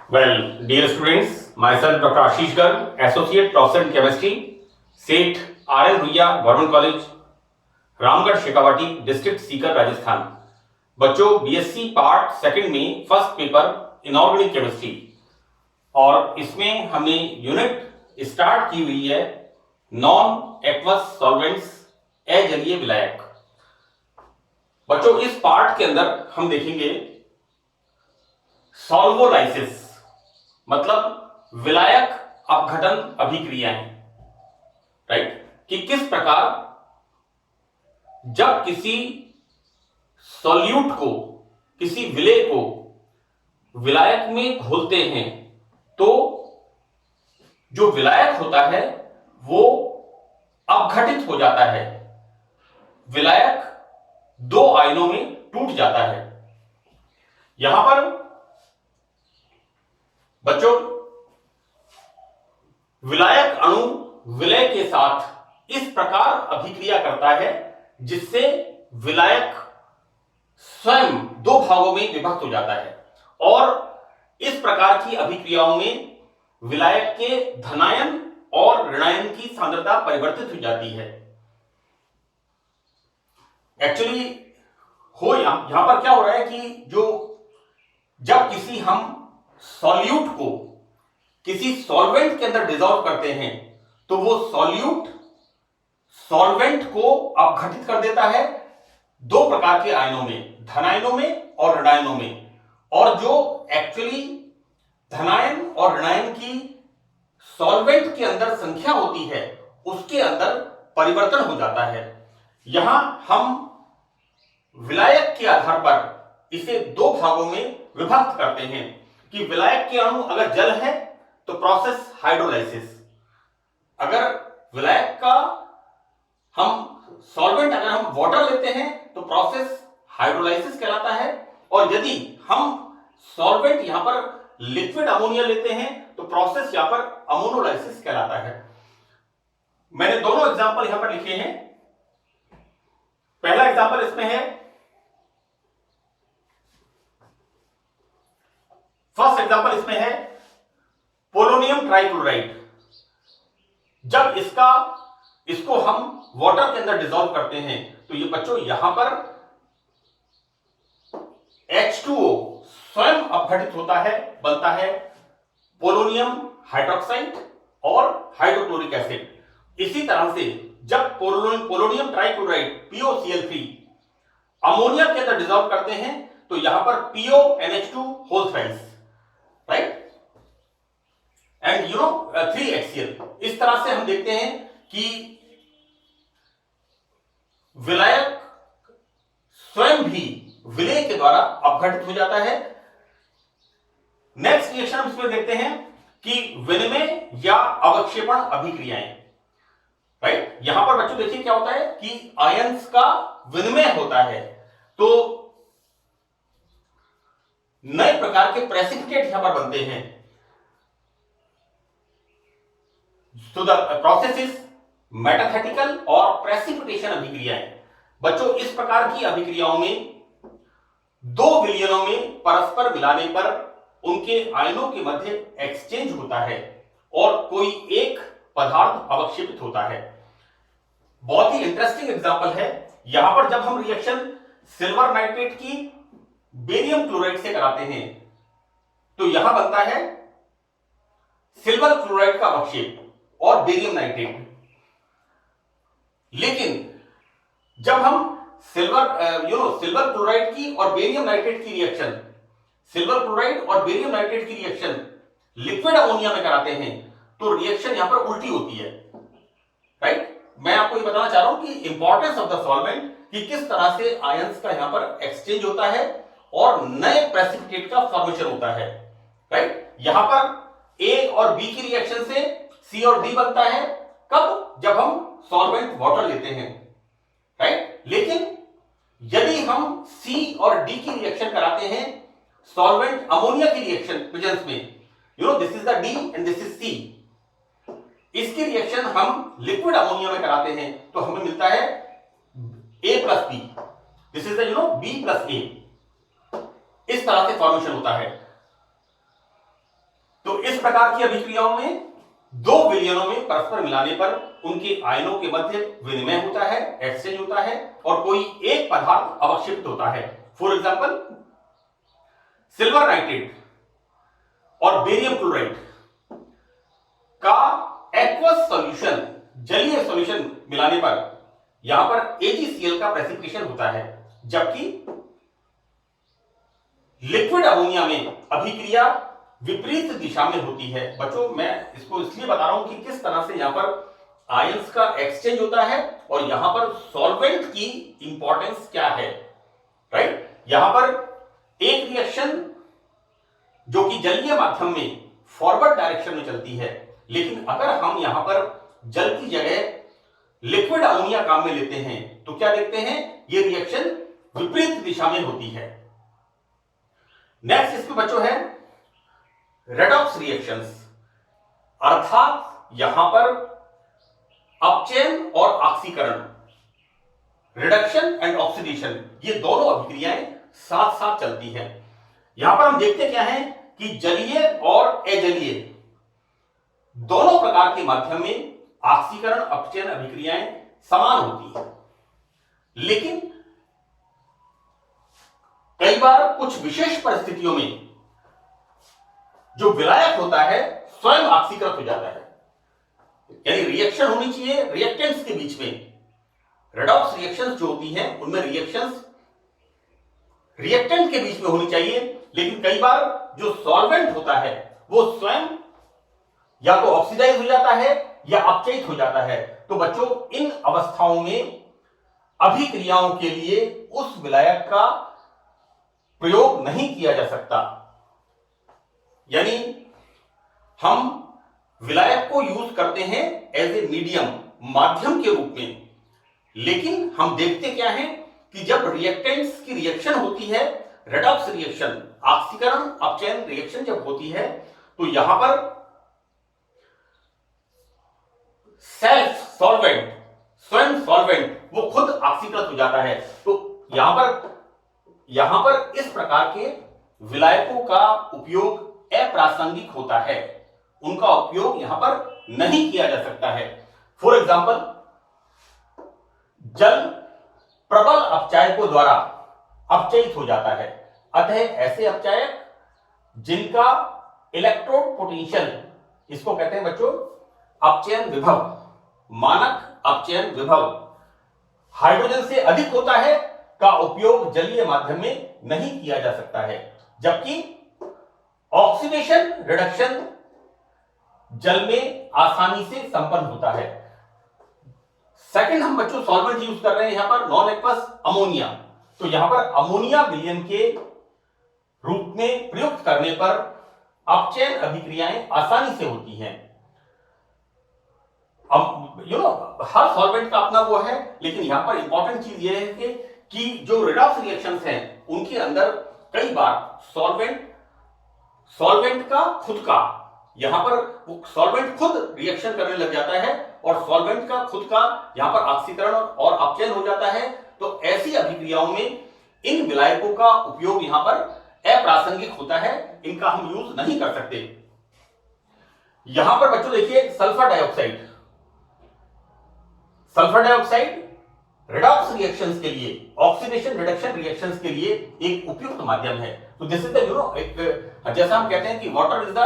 Well, dear students, myself Dr. Ashish Garg, Associate Professor in Chemistry, सेठ R.L. Ruia government college, Ramgarh Shekhawati, district Sikar, Rajasthan. बच्चों, BSc part second में first paper inorganic chemistry और इसमें हमने unit start की हुई है नॉन एक्वस सॉल्वेंट्स, अजलीय विलायक। बच्चों, इस पार्ट के अंदर हम देखेंगे सॉल्वोलाइसिस मतलब विलायक अपघटन अभिक्रियाएं, राइट, कि किस प्रकार जब किसी सॉल्यूट को, किसी विलेय को विलायक में घोलते हैं तो जो विलायक होता है वो अपघटित हो जाता है, विलायक दो आयनों में टूट जाता है। यहां पर बच्चों विलायक अणु विलय के साथ इस प्रकार अभिक्रिया करता है जिससे विलायक स्वयं दो भागों में विभक्त हो जाता है और इस प्रकार की अभिक्रियाओं में विलायक के धनायन और ऋणायन की सांद्रता परिवर्तित हो जाती है। एक्चुअली यहां पर क्या हो रहा है कि जब किसी हम सॉल्यूट को किसी सॉल्वेंट के अंदर डिसॉल्व करते हैं तो वो सॉल्यूट सॉल्वेंट को अपघटित कर देता है दो प्रकार के आयनों में, धनायनों में और ऋणायनों में, और जो एक्चुअली धनायन और ऋणायन की सॉल्वेंट के अंदर संख्या होती है उसके अंदर परिवर्तन हो जाता है। यहां हम विलायक के आधार पर इसे दो भागों में विभक्त करते हैं कि विलायक के अणु अगर जल है तो प्रोसेस हाइड्रोलाइसिस, अगर विलायक का हम सॉल्वेंट अगर हम वाटर लेते हैं तो प्रोसेस हाइड्रोलाइसिस कहलाता है, और यदि हम सॉल्वेंट यहां पर लिक्विड अमोनिया लेते हैं तो प्रोसेस यहां पर अमोनोलाइसिस कहलाता है। मैंने दोनों एग्जांपल यहां पर लिखे हैं। पहला एग्जांपल इसमें है, फर्स्ट एग्जांपल इसमें है पोलोनियम ट्राइक्लोराइड। जब इसको हम वाटर के अंदर डिसॉल्व करते हैं तो ये बच्चों यहां पर H2O स्वयं अपघटित होता है, बनता है पोलोनियम हाइड्रोक्साइड और हाइड्रोक्लोरिक एसिड। इसी तरह से जब पोलोनियम ट्राइक्लोराइड POCl3 अमोनिया के अंदर डिसॉल्व करते हैं तो यहां पर PONH2 whole thrice, right, and 3HCl। इस तरह से हम देखते हैं कि विलायक स्वयं भी विलेय के द्वारा अपघटित हो जाता है। नेक्स्ट रिएक्शन हम इसमें देखते हैं कि विनिमय या अवक्षेपण अभिक्रियाएं, राइट। यहां पर बच्चों देखिए क्या होता है कि आयंस का विनिमय होता है तो नए प्रकार के प्रेसिपिटेट यहां पर बनते हैं। So the process is मेटाथेटिकल और प्रेसिपिटेशन अभिक्रियाएं। बच्चों इस प्रकार की अभिक्रियाओं में दो विलयनों में परस्पर मिलाने पर उनके आयनों के मध्य एक्सचेंज होता है और कोई एक पदार्थ अवक्षेपित होता है। बहुत ही इंटरेस्टिंग एग्जांपल है। यहां पर जब हम रिएक्शन सिल्वर नाइट्रेट की बेरियम क्लोराइड से कराते हैं तो यहां बनता है सिल्वर क्लोराइड का अवक्षेप और बेरियम नाइट्रेट। लेकिन जब हम सिल्वर क्लोराइड की और बेरियम नाइट्रेट की रिएक्शन, सिल्वर क्लोराइड और बेरियम नाइट्रेट की रिएक्शन लिक्विड अमोनिया में कराते हैं तो रिएक्शन यहां पर उल्टी होती है, राइट। मैं आपको ये बताना चाह रहा हूं कि इंपॉर्टेंस ऑफ द सॉल्वेंट, कि किस तरह से आयंस का यहां पर एक्सचेंज होता है और नए प्रेसिपिटेट का फॉर्मेशन होता है, राइट। यहां पर ए और बी की रिएक्शन से सी और डी बनता है, कब? जब हम सॉल्वेंट वाटर लेते हैं, राइट। लेकिन यदि हम सी और डी की रिएक्शन कराते हैं सॉल्वेंट अमोनिया की रिएक्शन प्रेजेंस में, this is the D and this is C, इसकी रिएक्शन हम लिक्विड अमोनिया में कराते हैं तो हमें मिलता है A plus B, this is the B plus A। इस तरह से फॉर्मेशन होता है। तो इस प्रकार की अभिक्रियाओं में दो विलयनों में परस्पर मिलाने पर उनके आयनों के मध्य विनिमय होता है, एक्सचेंज होता है, और कोई एक पदार्थ अवक्षिप्त होता है। फॉर एग्जाम्पल, सिल्वर नाइट्रेट और बेरियम क्लोराइड का एक्वस सॉल्यूशन, जलीय सॉल्यूशन मिलाने पर यहां पर AgCl का प्रेसिपिटेशन होता है, जबकि लिक्विड अमोनिया में अभिक्रिया विपरीत दिशा में होती है। बच्चों, मैं इसको इसलिए बता रहा हूं कि किस तरह से यहां पर आयंस का एक्सचेंज होता है और यहां पर सॉल्वेंट की इंपॉर्टेंस क्या है, राइट। यहां पर एक रिएक्शन जो कि जलीय माध्यम में फॉरवर्ड डायरेक्शन में चलती है, लेकिन अगर हम यहां पर जल की जगह लिक्विड अमोनिया काम में लेते हैं तो क्या देखते हैं, यह रिएक्शन विपरीत दिशा में होती है। नेक्स्ट इसमें बच्चों है रेडॉक्स रिएक्शंस, अर्थात यहां पर अपचयन और ऑक्सीकरण, रिडक्शन एंड ऑक्सीडेशन, ये दोनों अभिक्रियाएं साथ साथ चलती हैं। यहां पर हम देखते क्या है कि जलीय और अजलीय दोनों प्रकार के माध्यम में ऑक्सीकरण अपचयन अभिक्रियाएं समान होती हैं, लेकिन कई बार कुछ विशेष परिस्थितियों में जो विलायक होता है स्वयं ऑक्सीकृत हो जाता है। यानी रिएक्शन होनी चाहिए रिएक्टेंट्स के बीच में, रेडॉक्स रिएक्शंस जो होती हैं उनमें रिएक्शंस रिएक्टेंट के बीच में होनी चाहिए, लेकिन कई बार जो सॉल्वेंट होता है वो स्वयं या तो ऑक्सीडाइज हो जाता है या अपचयित हो जाता है। तो बच्चों, इन अवस्थाओं में अभिक्रियाओं के लिए उस विलायक का प्रयोग नहीं किया जा सकता। यानी हम विलायक को यूज करते हैं एज ए मीडियम, माध्यम के रूप में, लेकिन हम देखते क्या है कि जब रिएक्टेंट्स की रिएक्शन होती है, रेडॉक्स रिएक्शन, ऑक्सीकरण अपचयन रिएक्शन जब होती है, तो यहां पर सेल्फ सॉल्वेंट, स्वयं सॉल्वेंट वो खुद ऑक्सीकृत हो जाता है। तो यहां पर इस प्रकार के विलायकों का उपयोग अप्रासंगिक होता है, उनका उपयोग यहां पर नहीं किया जा सकता है। फॉर एग्जाम्पल, जल प्रबल अपचायकों द्वारा अपचयित हो जाता है, अतः ऐसे अपचायक जिनका इलेक्ट्रोड पोटेंशियल, इसको कहते हैं बच्चों अपचयन विभव, मानक अपचयन विभव हाइड्रोजन से अधिक होता है, का उपयोग जलीय माध्यम में नहीं किया जा सकता है, जबकि ऑक्सीडेशन रिडक्शन जल में आसानी से संपन्न होता है। सेकंड हम बच्चों सॉल्वेंट यूज कर रहे हैं यहां पर नॉन एक्वस अमोनिया। तो यहां पर अमोनिया विलयन के रूप में प्रयुक्त करने पर अपचयन अभिक्रियाएं आसानी से होती हैं। हर सॉल्वेंट का अपना वो है, लेकिन यहां पर इंपॉर्टेंट चीज ये है कि जो रेडॉक्स रिएक्शंस हैं उनके अंदर कई बार सॉल्वेंट का खुद का, यहां पर वो सॉल्वेंट खुद रिएक्शन करने लग जाता है और सॉल्वेंट का खुद का यहां पर ऑक्सीकरण और अपचयन हो जाता है। तो ऐसी अभिक्रियाओं में इन विलायकों का उपयोग यहां पर अप्रासंगिक होता है, इनका हम यूज नहीं कर सकते। यहां पर बच्चों देखिए सल्फर डाइऑक्साइड रेडॉक्स रिएक्शंस के लिए, ऑक्सीडेशन रिडक्शन रिएक्शंस के लिए एक उपयुक्त माध्यम है। तो दिस इज द जैसा हम कहते हैं कि water is the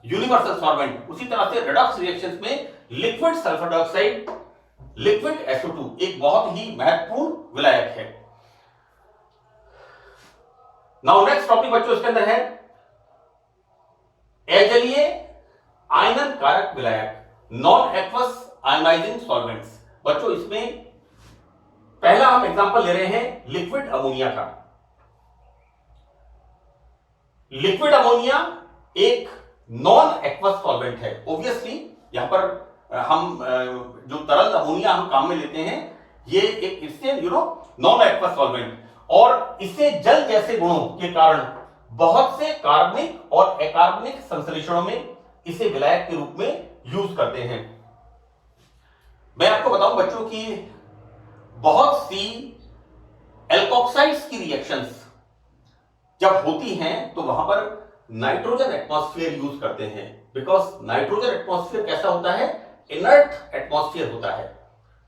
universal solvent, उसी तरह से रेडॉक्स रिएक्शंस में liquid sulphur dioxide, liquid SO2 एक बहुत ही महत्वपूर्ण विलायक है। नाउ नेक्स्ट टॉपिक बच्चों इसके अंदर है अजलीय आयनन कारक विलायक, नॉन एक्वस आयोनाइजिंग सॉल्वेंट्स। बच्चों इसमें पहला हम एग्जांपल ले रहे हैं लिक्विड अमोनिया का। लिक्विड अमोनिया एक नॉन एक्वस सॉल्वेंट है। ऑब्वियसली यहां पर हम जो तरल अमोनिया हम काम में लेते हैं, ये एक इससे नॉन एक्वस सॉल्वेंट, और इससे जल जैसे गुणों के कारण बहुत से कार्बनिक और अकार्बनिक संश्लेषणों में इसे विलायक के रूप में यूज करते हैं। मैं आपको बताऊं बच्चों कि बहुत सी एल्कोक्साइड्स की रिएक्शंस जब होती हैं तो वहां पर नाइट्रोजन एटमॉस्फेयर यूज करते हैं, बिकॉज नाइट्रोजन एटमॉस्फेयर कैसा होता है, इनर्ट एटमॉस्फेयर होता है,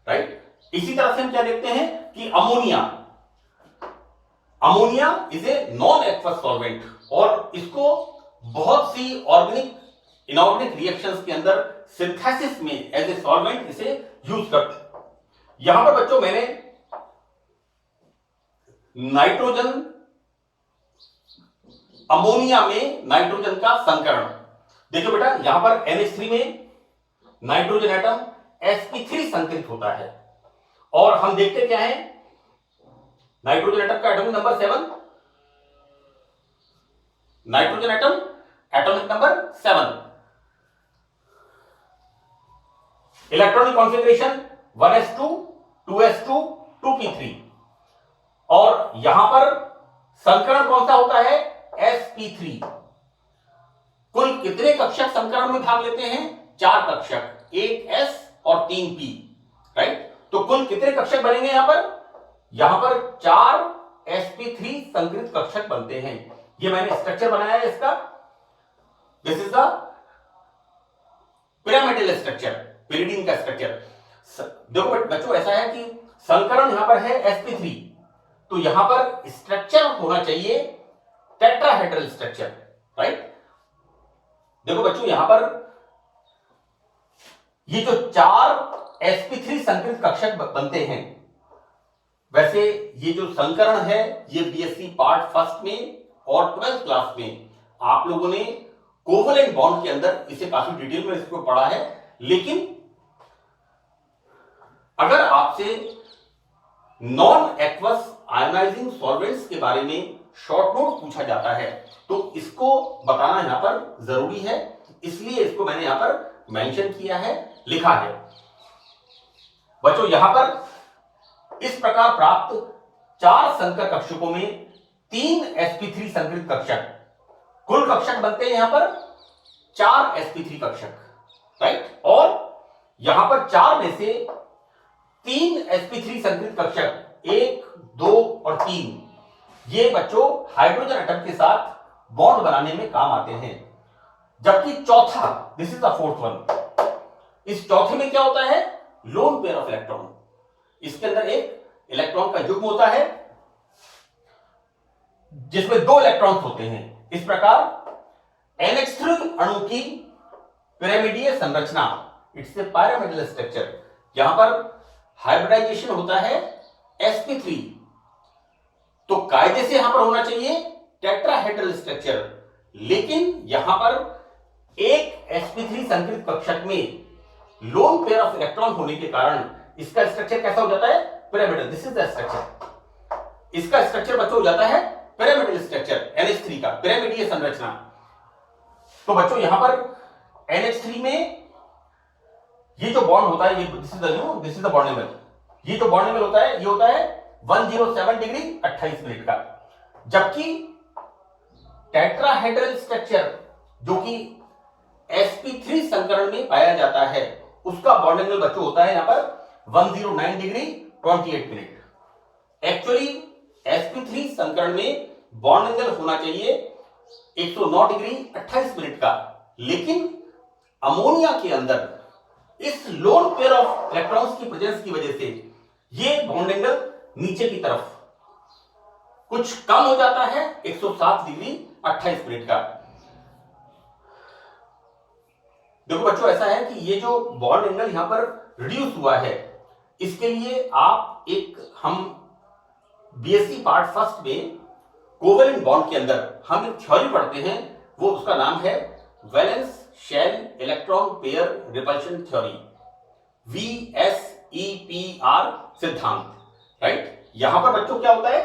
राइट। इसी तरह से हम क्या देखते हैं कि ammonia, ammonia is a non aqueous solvent, और इसको बहुत सी ऑर्गेनिक इनऑर्गेनिक रिएक्शंस के अंदर सिंथेसिस में एज ए सॉल्वेंट इसे यूज करते हैं। यहां पर बच्चों मैंने नाइट्रोजन, अमोनिया में नाइट्रोजन का संकरण, देखो बेटा यहां पर NH3 में नाइट्रोजन एटम sp3 संकरित होता है, और हम देखते क्या है, नाइट्रोजन एटम का atomic number 7, nitrogen atom atomic number 7, electronic configuration 1s2 2s2 2p3, और यहां पर संकरण कौन सा होता है, sp3। कुल कितने कक्षक संकरण में भाग लेते हैं, 4 कक्षक, 1s और 3p, राइट। तो कुल कितने कक्षक बनेंगे यहां पर 4 sp3 संकरित कक्षक बनते हैं। ये मैंने स्ट्रक्चर बनाया है इसका, this is the pyramidal structure, pyridine का स्ट्रक्चर। देखो बच्चों ऐसा है कि संकरण यहां पर है sp3, तो यहां पर स्ट्रक्चर होना चाहिए टेट्राहेड्रल स्ट्रक्चर, राइट। देखो बच्चों यहां पर ये जो 4 sp3 संकरित कक्षक बनते हैं, वैसे ये जो संकरण है ये बीएससी पार्ट फर्स्ट में और 12th क्लास में आप लोगों ने कोवलेंट बॉन्ड के अंदर इसे काफी डिटेल में इसको पढ़ा है, लेकिन अगर आपसे नॉन एक्वस आयोनाइजिंग सॉल्वेंट्स के बारे में शॉर्ट नोट पूछा जाता है तो इसको बताना यहां पर जरूरी है, इसलिए इसको मैंने यहां पर मेंशन किया है, लिखा है। बच्चों यहां पर इस प्रकार प्राप्त 4 संकर कक्षकों में 3 sp3 संकरित कक्षक, कुल कक्षक बनते हैं यहां पर 4 sp3 कक्षक, राइट। और यहां पर 4 में से 3 sp3 संकरित कक्षक 1, 2 और 3 ये बच्चों हाइड्रोजन एटम के साथ बॉन्ड बनाने में काम आते हैं, जबकि चौथा, this is the fourth one, इस चौथे में क्या होता है, लोन पेयर ऑफ इलेक्ट्रॉन, इसके अंदर एक इलेक्ट्रॉन का युग्म होता है जिसमें 2 इलेक्ट्रॉन्स होते हैं। इस प्रकार NH3 अणु की पिरामिडीय संरचना, इट्स ए पिरामिडल स्ट्रक्चर, यहां पर हाइब्रिडाइजेशन होता है sp3, तो कायदे से यहां पर होना चाहिए टेट्राहेड्रल स्ट्रक्चर, लेकिन यहां पर एक sp3 संकरित कक्षक में लोन पेयर ऑफ इलेक्ट्रॉन होने के कारण इसका स्ट्रक्चर कैसा हो जाता है, pyramidal, this is the structure. इसका स्ट्रक्चर बच्चों हो जाता है पिरामिडल स्ट्रक्चर, NH3 का पिरामिडीय संरचना। तो बच्चों यहां पर NH3 में ये जो बॉन्ड होता है, ये this is the bond level, ये जो बॉन्ड लेवल होता है ये होता है 107 डिग्री 28 मिनट का, जबकि टेट्राहेड्रल स्ट्रक्चर जो कि sp3 संकरण में पाया जाता है उसका बॉन्ड एंगल बच्चों होता है यहां पर 109 डिग्री 28 मिनट। एक्चुअली sp3 संकरण में बॉन्ड एंगल होना चाहिए 109 डिग्री 28 मिनट का, लेकिन अमोनिया के अंदर इस लोन पेयर ऑफ इलेक्ट्रॉन्स की प्रेजेंस की वजह से ये बॉन्ड एंगल नीचे की तरफ कुछ कम हो जाता है 107 डिग्री 28 मिनट का। देखो बच्चों ऐसा है कि ये जो बॉन्ड एंगल यहां पर रिड्यूस हुआ है, इसके लिए आप हम बीएससी पार्ट फर्स्ट में कोवेलेंट बॉन्ड के अंदर हम एक थ्योरी पढ़ते हैं, वो उसका नाम है valence shell electron pair repulsion theory, VSEPR सिद्धांत, राइट। यहां पर बच्चों क्या होता है,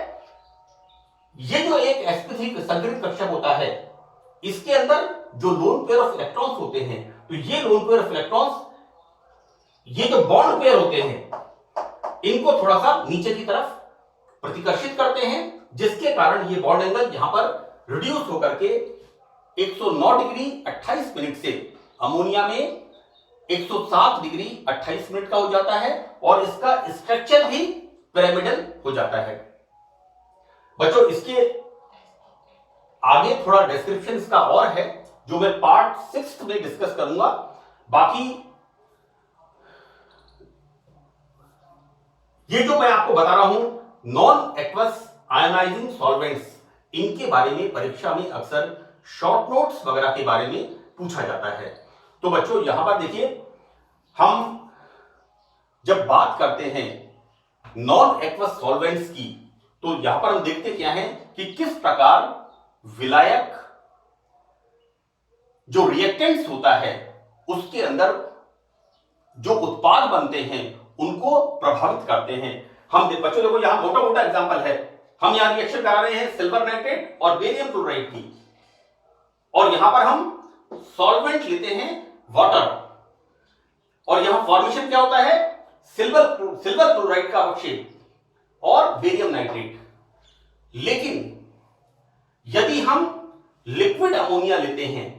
ये जो एक sp3 संकरित कक्षक होता है इसके अंदर जो लोन पेयर ऑफ इलेक्ट्रॉन्स होते हैं, तो ये लोन पेयर ऑफ इलेक्ट्रॉन्स, ये जो बॉन्ड पेयर होते हैं इनको थोड़ा सा नीचे की तरफ प्रतिकर्षित करते हैं, जिसके कारण ये बॉन्ड एंगल यहां पर रिड्यूस होकर के 109 डिग्री 28 मिनट से अमोनिया में 107 डिग्री 28 मिनट का हो जाता है, और इसका स्ट्रक्चर भी पिरामिडल हो जाता है। बच्चों इसके आगे थोड़ा डिस्क्रिप्शन का और है जो मैं पार्ट 6 में डिस्कस करूंगा। बाकी ये जो मैं आपको बता रहा हूं नॉन एक्वस आयोनाइजिंग सॉल्वेंट्स, इनके बारे में परीक्षा में अक्सर शॉर्ट नोट्स वगैरह के बारे में पूछा जाता है। तो बच्चों यहां पर देखिए, हम जब बात करते हैं नॉन एक्वस सॉल्वेंट्स की, तो यहां पर हम देखते क्या है कि किस प्रकार विलायक जो रिएक्टेंट्स होता है उसके अंदर जो उत्पाद बनते हैं उनको प्रभावित करते हैं। हम बच्चों देखो यहां मोटा मोटा एग्जांपल है, हम यहां रिएक्शन करा रहे हैं सिल्वर नाइट्रेट और बेरियम क्लोराइड की, और यहां पर हम सॉल्वेंट लेते हैं वाटर, और यहां फॉर्मेशन क्या होता है सिल्वर क्लोराइड का अवक्षेप और बेरियम नाइट्रेट। लेकिन यदि हम लिक्विड अमोनिया लेते हैं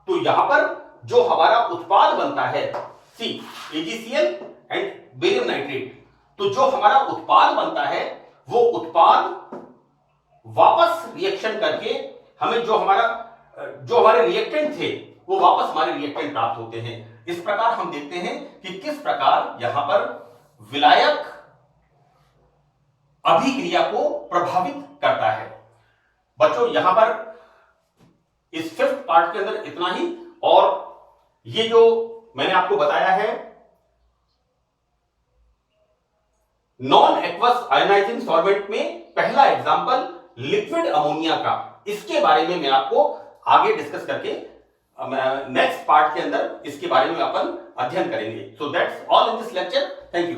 तो यहां पर जो हमारा उत्पाद बनता है सी AgCl एंड बेरियम नाइट्रेट, तो जो हमारा उत्पाद बनता है वो उत्पाद वापस रिएक्शन करके हमें जो हमारे रिएक्टेंट थे वो वापस हमारे रिएक्टेंट प्राप्त होते हैं। इस प्रकार हम देखते हैं कि किस प्रकार यहां पर विलायक अभिक्रिया को प्रभावित करता है। बच्चों यहां पर इस 5th पार्ट के अंदर इतना ही, और ये जो मैंने आपको बताया है नॉन एक्वस आयोनाइजिंग सॉल्वेंट में पहला एग्जांपल लिक्विड अमोनिया का, इसके बारे में मैं आपको आगे डिस्कस करके नेक्स्ट पार्ट के अंदर इसके बारे में अपन अध्ययन करेंगे। So that's all in this lecture. Thank you.